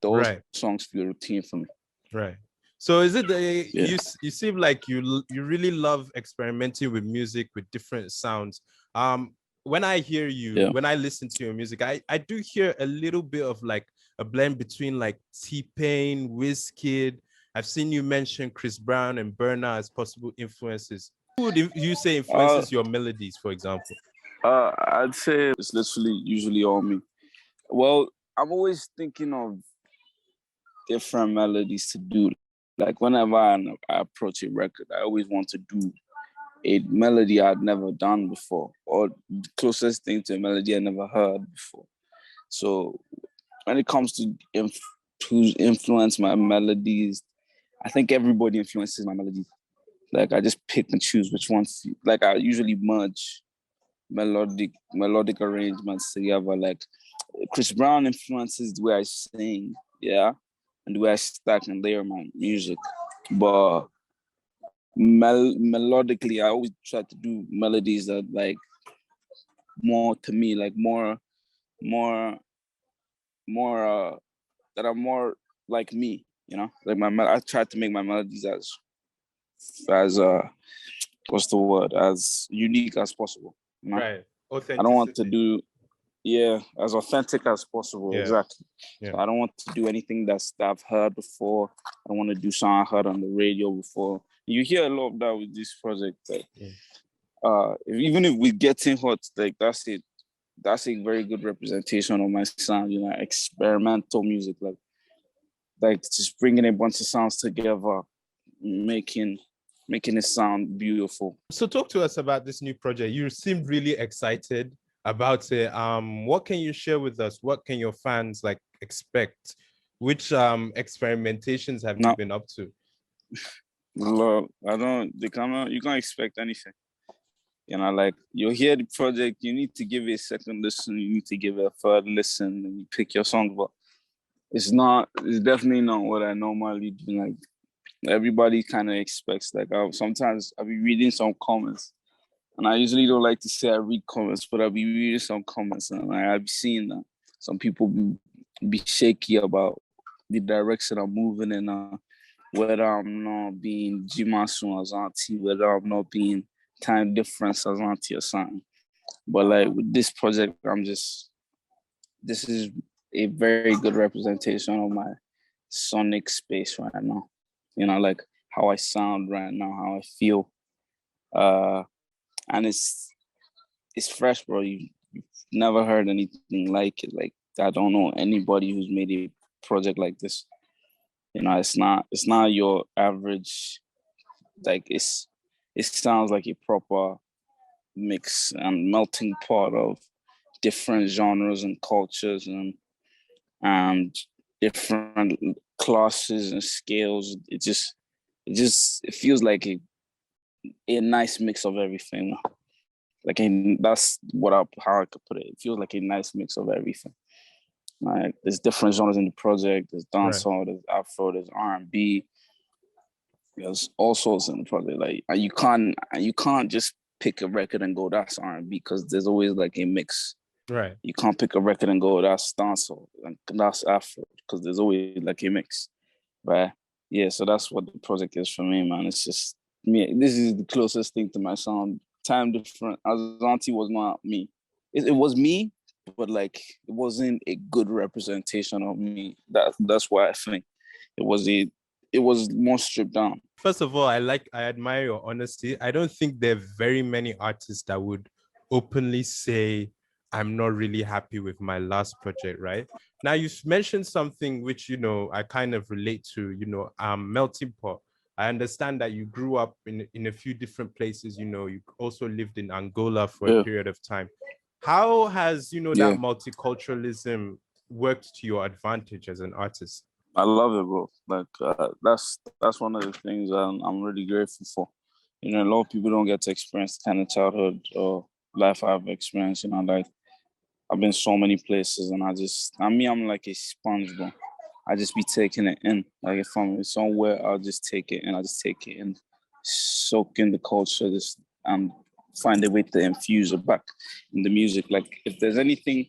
those Right. songs feel routine for me. Right. So is it Yeah. you seem like you really love experimenting with music with different sounds. When I hear you, Yeah. when I listen to your music, I do hear a little bit of like a blend between like T-Pain, Wizkid. I've seen you mention Chris Brown and Burna as possible influences. Who would you say Uh, influences your melodies, for example? I'd say it's literally usually all me. Well, I'm always thinking of different melodies to do. Like whenever I approach a record, I always want to do a melody I'd never done before, or the closest thing to a melody I never heard before. So when it comes to who's influenced my melodies, I think everybody influences my melodies. Like I just pick and choose which ones. Like I usually merge melodic arrangements together. Like Chris Brown influences the way I sing, yeah, and the way I stack and layer my music. But melodically, I always try to do melodies that like more to me, like more, more that are more like me. You know, like I try to make my melodies as what's the word, as unique as possible. You know, Right. I don't want to Authenticity. do as authentic as possible. Yeah. Exactly. Yeah. So I don't want to do anything that I've heard before. I don't want to do something I heard on the radio before. You hear a lot of that with this project. Like, even if we getting hot, like that's it. That's a very good representation of my sound. You know, experimental music, like just bringing a bunch of sounds together, making it sound beautiful. So talk to us about this new project. You seem really excited about it. What can you share with us? What can your fans like expect? Which experimentations have you No, been up to? look, I don't. They cannot. You can't expect anything. You know, like you hear the project, you need to give it a second listen. You need to give it a third listen, and you pick your song. But it's not. It's definitely not what I normally do. Like everybody kind of expects. Like sometimes I'll be reading some comments. And I usually don't like to say I read comments, but I'll be reading some comments and I'll be seeing that some people be shaky about the direction I'm moving in, whether I'm not being Masun Azanti, whether I'm not being time difference Azanti or something. But like with this project, this is a very good representation of my sonic space right now. You know, like how I sound right now, how I feel. Uh, and it's fresh, bro. You've never heard anything like it. Like I don't know anybody who's made a project like this. You know, it's not your average. Like it sounds like a proper mix and melting pot of different genres and cultures and different classes and scales. It feels like a nice mix of everything. That's how I could put it. It feels like a nice mix of everything. Like there's different genres in the project. There's Right. dancehall, there's Afro, there's R&B. There's all sorts in the project. Like you can't just pick a record and go that's R&B because there's always like a mix. Right. You can't pick a record and go that's dancehall and that's Afro because there's always like a mix, right? Yeah, so that's what the project is for me, man. It's just me. This is the closest thing to my sound. Time different. Azanti was not me. It was me, but like it wasn't a good representation of me. That's why I think it was it was more stripped down. First of all, I admire your honesty. I don't think there are very many artists that would openly say, I'm not really happy with my last project, right? Now you've mentioned something which, I kind of relate to, melting pot. I understand that you grew up in a few different places, you also lived in Angola for a Yeah, period of time. How has, that yeah. multiculturalism worked to your advantage as an artist? I love it, bro. Like that's one of the things I'm really grateful for. You know, a lot of people don't get to experience the kind of childhood or life I've experienced. You know, like I've been so many places, and I'm like a sponge, bro. I just be taking it in. Like if I'm somewhere, I'll just take it in. I just take it in, soak in the culture, just find a way to infuse it back in the music. Like if there's anything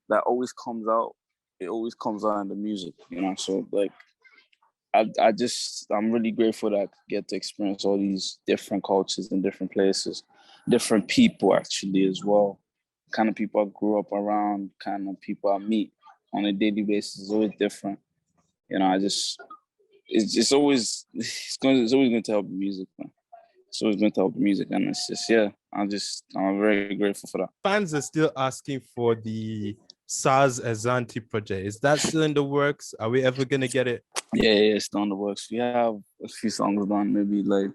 that always comes out it always comes out in the music, you know. So like I'm really grateful that I get to experience all these different cultures and different places, different people actually as well. Kind of people I grew up around, kind of people I meet on a daily basis is always different. You know, it's always it's always going to help the music, man. It's always going to help the music, and it's just I'm very grateful for that. Fans are still asking for the Sarz Azanti project. Is that still in the works? Are we ever gonna get it? Yeah, it's still in the works. We have a few songs done, maybe like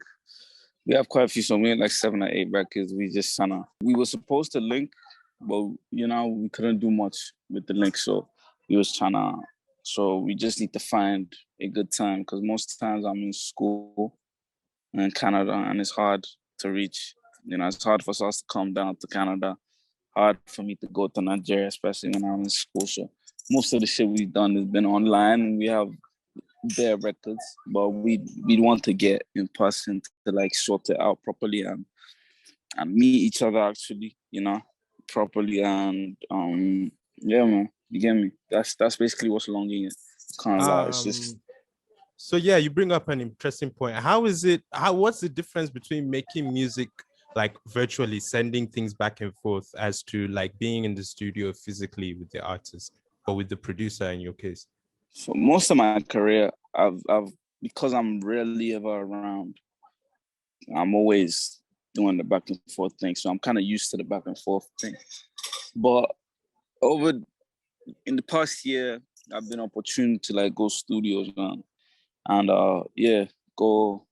we have quite a few songs. We had like 7 or 8 records. We were supposed to link, but you know, we couldn't do much with the link. So so we just need to find a good time because most times I'm in school in Canada and it's hard to reach. You know, it's hard for us to come down to Canada. Hard for me to go to Nigeria, especially when I'm in school. So most of the shit we've done has been online. We have their records, but we want to get in person to like sort it out properly and meet each other actually, you know, properly and yeah, man, you get me. That's basically what's longing it. Kind of like it's just. So yeah, you bring up an interesting point. What's the difference between making music like virtually, sending things back and forth, as to like being in the studio physically with the artist or with the producer in your case? For most of my career, I've because I'm rarely ever around, I'm always doing the back and forth thing. So I'm kind of used to the back and forth thing. But in the past year, I've been opportune to like go studios and go.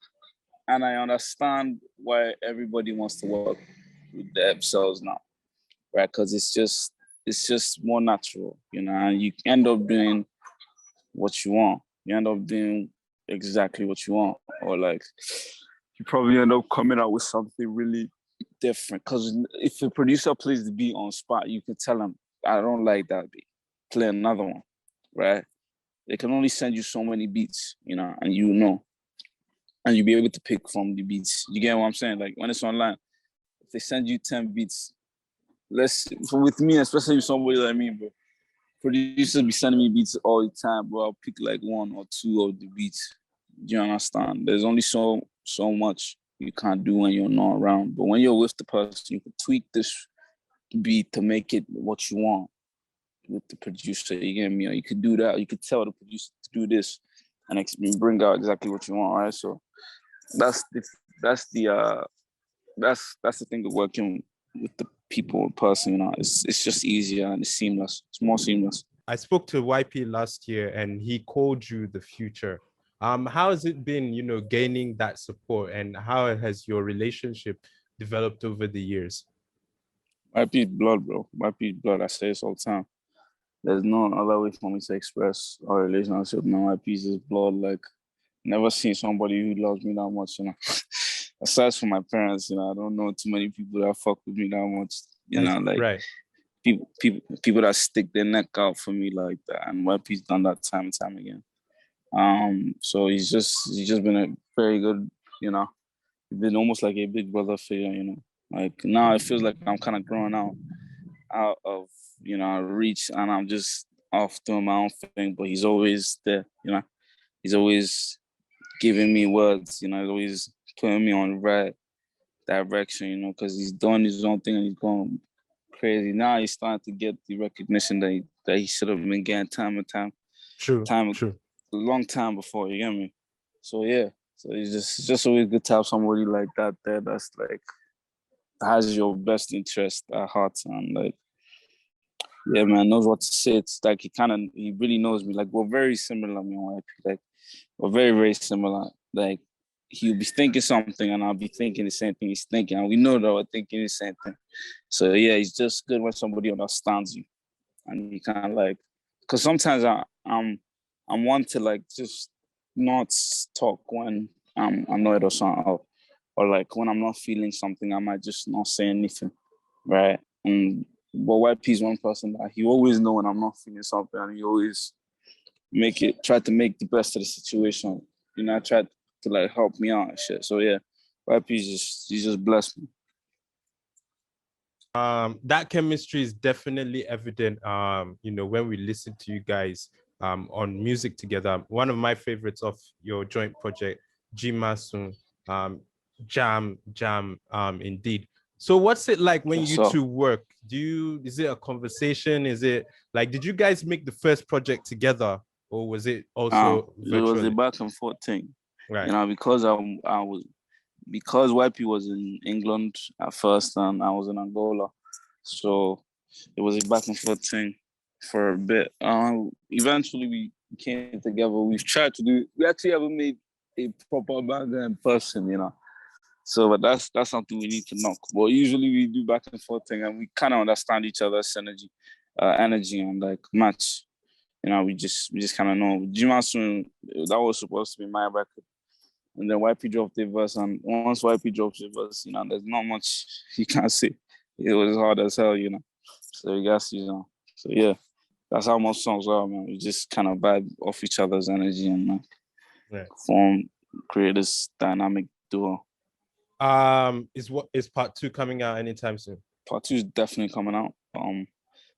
And I understand why everybody wants to work with themselves now, right? Because it's just more natural, you know, and you end up doing what you want. You end up doing exactly what you want, or like you probably end up coming out with something really different. Because if a producer plays the beat on spot, you can tell them, I don't like that beat. Play another one, right? They can only send you so many beats, you know, and and you'll be able to pick from the beats. You get what I'm saying? Like when it's online, if they send you 10 beats, with me, especially with somebody like me, bro, producers be sending me beats all the time, bro. I'll pick like 1 or 2 of the beats. Do you understand? There's only so much you can't do when you're not around. But when you're with the person, you can tweak this beat to make it what you want with the producer. You get me? Or you could do that. You could tell the producer to do this and bring out exactly what you want, right? So that's the thing of working with the people in person. You know, it's just easier and it's seamless. It's more seamless. I spoke to YP last year and he called you the future. How has it been, you know, gaining that support, and how has your relationship developed over the years? YP is blood, bro. YP is blood. I say this all the time. There's no other way for me to express our relationship. My YP is just blood. Like, never seen somebody who loves me that much, you know. Aside from my parents, you know, I don't know too many people that fuck with me that much. You know, like right. people that stick their neck out for me like that. And YP's done that time and time again. So he's just been a very good, you know, he's been almost like a big brother figure, you know. Like now it feels like I'm kind of growing out of, you know, reach, and I'm just off doing my own thing, but he's always there, you know. He's always giving me words, you know, he's always putting me on the right direction, you know, because he's doing his own thing and he's going crazy. Now he's starting to get the recognition that he should have been getting time and time. True. A long time before, you get me? So yeah. So it's just always good to have somebody like that there that's like has your best interest at heart, and like, yeah, man, knows what to say. It's like he really knows me. Like we're very similar, me and YP. Like we're very, very similar. Like he'll be thinking something and I'll be thinking the same thing he's thinking. And we know that we're thinking the same thing. So yeah, it's just good when somebody understands you. And you kind of like, because sometimes I'm one to like just not talk when I'm annoyed or something, or like when I'm not feeling something, I might just not say anything, right? But YP is one person that he always know when I'm not feeling something, and he always try to make the best of the situation. You know, try to like help me out and shit. So yeah, YP he's just blessed me. That chemistry is definitely evident, when we listen to you guys on music together. One of my favorites of your joint project, G Masun, jam, indeed. So what's it like when you two work? Is it a conversation? Is it like, did you guys make the first project together, or was it also virtually? It was a back and forth thing, right? Because because YP was in England at first and I was in Angola, so it was a back and forth thing for a bit. Eventually we came together. We actually haven't made a proper banger in person, So, but that's something we need to knock. But usually we do back and forth thing, and we kind of understand each other's energy and like match. We just kind of know. Jimasun, that was supposed to be my record, and then YP dropped the verse, and once YP drops the verse, there's not much you can say. It was hard as hell, So you guys, So yeah, that's how most songs are, man. We just kind of vibe off each other's energy and create this dynamic duo. Is part 2 coming out anytime soon? Part 2 is definitely coming out. I'm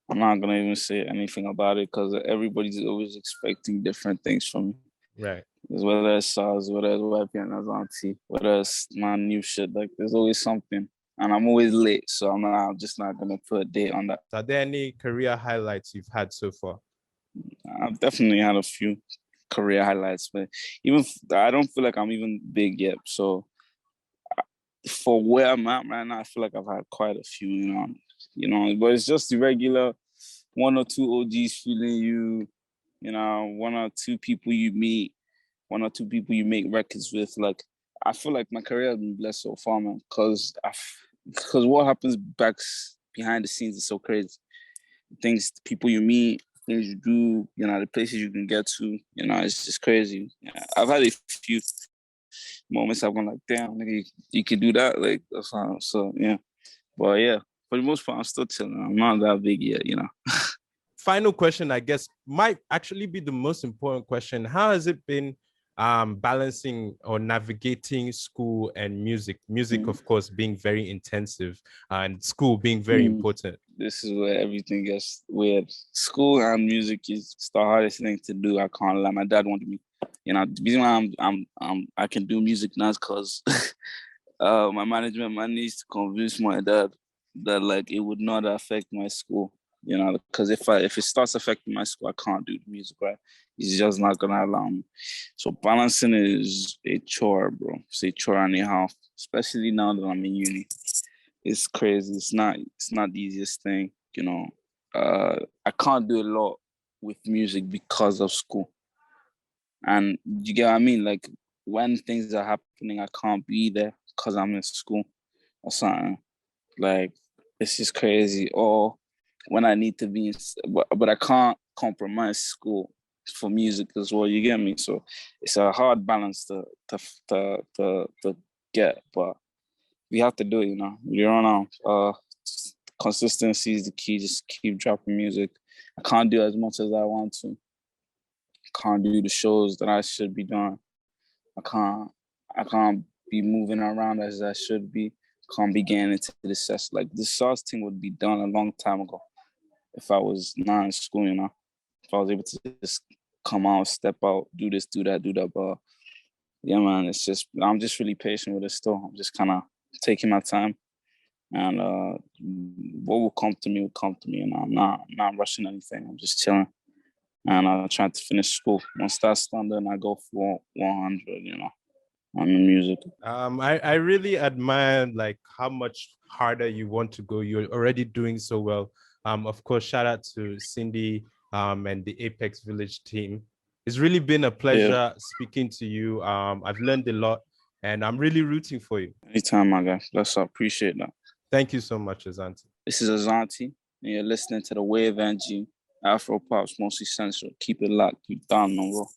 not gonna even say anything about it because everybody's always expecting different things from me. Right. Whether it's Sarz, whether it's YP and Azanti, whether it's my new shit, like there's always something. And I'm always late, so I'm just not gonna put a date on that. Are there any career highlights you've had so far? I've definitely had a few career highlights, but I don't feel like I'm even big yet. So for where I'm at right now, I feel like I've had quite a few, but it's just the regular 1 or 2 OGs feeling you, 1 or 2 people you meet, 1 or 2 people you make records with. Like, I feel like my career has been blessed so far, man, because what happens behind the scenes is so crazy. People you meet, things you do, the places you can get to, it's just crazy. I've had a few moments I've gone like, damn, nigga, you can do that, like that's fine. So yeah, but yeah, for the most part, I'm still chilling. I'm not that big yet, Final question, I guess, might actually be the most important question. How has it been balancing or navigating school and music? Music, of course, being very intensive, and school being very important. This is where everything gets weird. School and music is the hardest thing to do. I can't lie. My dad wanted me. The reason why I can do music now is because my management man needs to convince my dad that like it would not affect my school. Because if it starts affecting my school, I can't do the music, right? He's just not gonna allow me. So balancing is a chore, bro. It's a chore and a half, especially now that I'm in uni. It's crazy. It's not the easiest thing, I can't do a lot with music because of school. And you get what I mean? Like when things are happening, I can't be there because I'm in school or something. Like it's just crazy. Or when I need to be, but I can't compromise school for music as well. You get me? So it's a hard balance to get, but we have to do it. You don't know. Consistency is the key. Just keep dropping music. I can't do as much as I want to. Can't do the shows that I should be doing. I can't be moving around as I should be. Can't be getting into the sets. Like the Sarz thing would be done a long time ago if I was not in school, If I was able to just come out, step out, do this, do that. But yeah, man, I'm just really patient with it still. I'm just kind of taking my time. And what will come to me will come to me. I'm not rushing anything. I'm just chilling. And I'm trying to finish school. Once that's done, then I go for 100, I'm in music. I really admire like how much harder you want to go. You're already doing so well. Of course, shout out to Cindy and the Apex Village team. It's really been a pleasure speaking to you. I've learned a lot and I'm really rooting for you. Anytime, my guy. I appreciate that. Thank you so much, Azanti. This is Azanti, and you're listening to the Wave NG Afro Pop's Mostly Central. Keep it locked. Keep down, no bro.